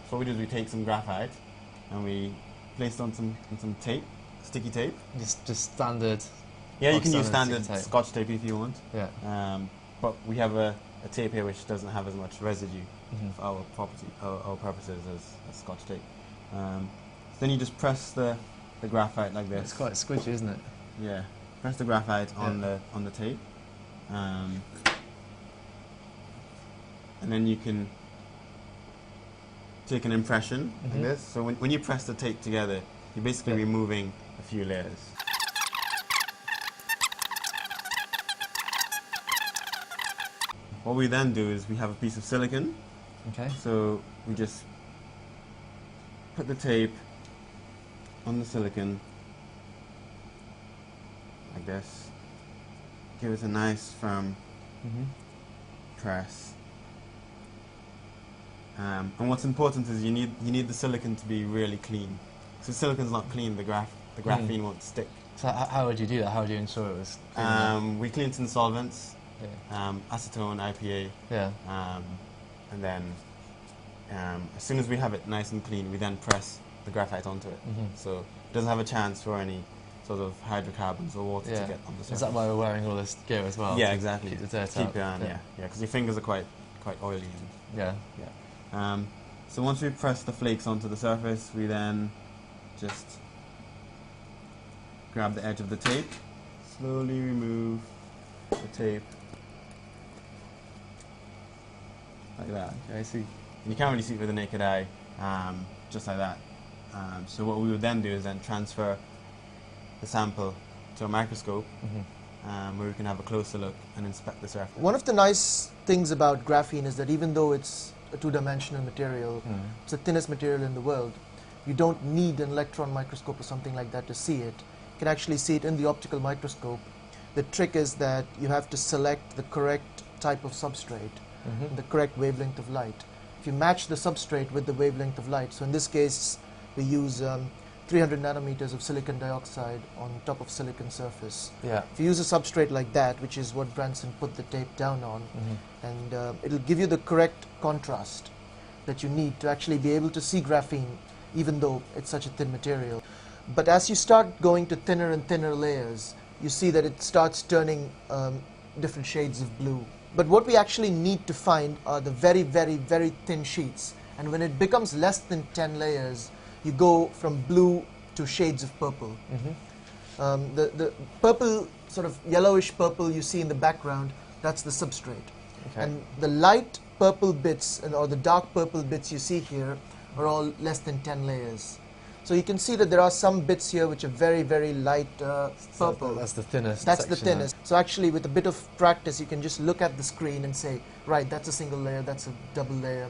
So what we do is we take some graphite and we place it on some tape, sticky tape. Just standard. Yeah, you can use standard tape. Scotch tape if you want. Yeah. But we have a tape here which doesn't have as much residue for our purposes as Scotch tape. Then you just press the graphite like this. It's quite squidgy, isn't it? Yeah. Press the graphite on the tape. And then you can take an impression like this. So when you press the tape together, you're basically removing a few layers. What we then do is we have a piece of silicon. Okay. So we just put the tape on the silicon like this. Give it a nice firm press. And what's important is you need the silicon to be really clean. So if silicon's not clean, the graphene won't stick. So how would you do that? How would you ensure it was clean? We clean it in solvents, Yeah. acetone, IPA, Yeah. and then as soon as we have it nice and clean, we then press the graphite onto it. So it doesn't have a chance for any sort of hydrocarbons or water to get on the surface. Is that why we're wearing all this gear as well? Yeah, exactly. Keep the dirt Keep out. it on, yeah, because your fingers are quite oily. Yeah. So once we press the flakes onto the surface, we then just grab the edge of the tape, slowly remove the tape, like that. Okay, I see. And you can't really see it with the naked eye, just like that. So what we would then do is then transfer the sample to a microscope, where we can have a closer look and inspect the surface. One of the nice things about graphene is that even though it's a two-dimensional material, it's the thinnest material in the world, you don't need an electron microscope or something like that to see it. You can actually see it in the optical microscope. The trick is that you have to select the correct type of substrate, the correct wavelength of light. If you match the substrate with the wavelength of light, so in this case we use 300 nanometers of silicon dioxide on top of silicon surface. Yeah. If you use a substrate like that, which is what Branson put the tape down on, and it'll give you the correct contrast that you need to actually be able to see graphene, even though it's such a thin material. But as you start going to thinner and thinner layers, you see that it starts turning different shades of blue. But what we actually need to find are the very, very, very thin sheets. And when it becomes less than 10 layers, you go from blue to shades of purple. The purple, sort of yellowish purple you see in the background, that's the substrate. Okay. And the light purple bits, or the dark purple bits you see here, are all less than 10 layers. So you can see that there are some bits here which are very, very light purple. That's the thinnest. That's the thinnest. So actually with a bit of practice you can just look at the screen and say, right, that's a single layer, that's a double layer.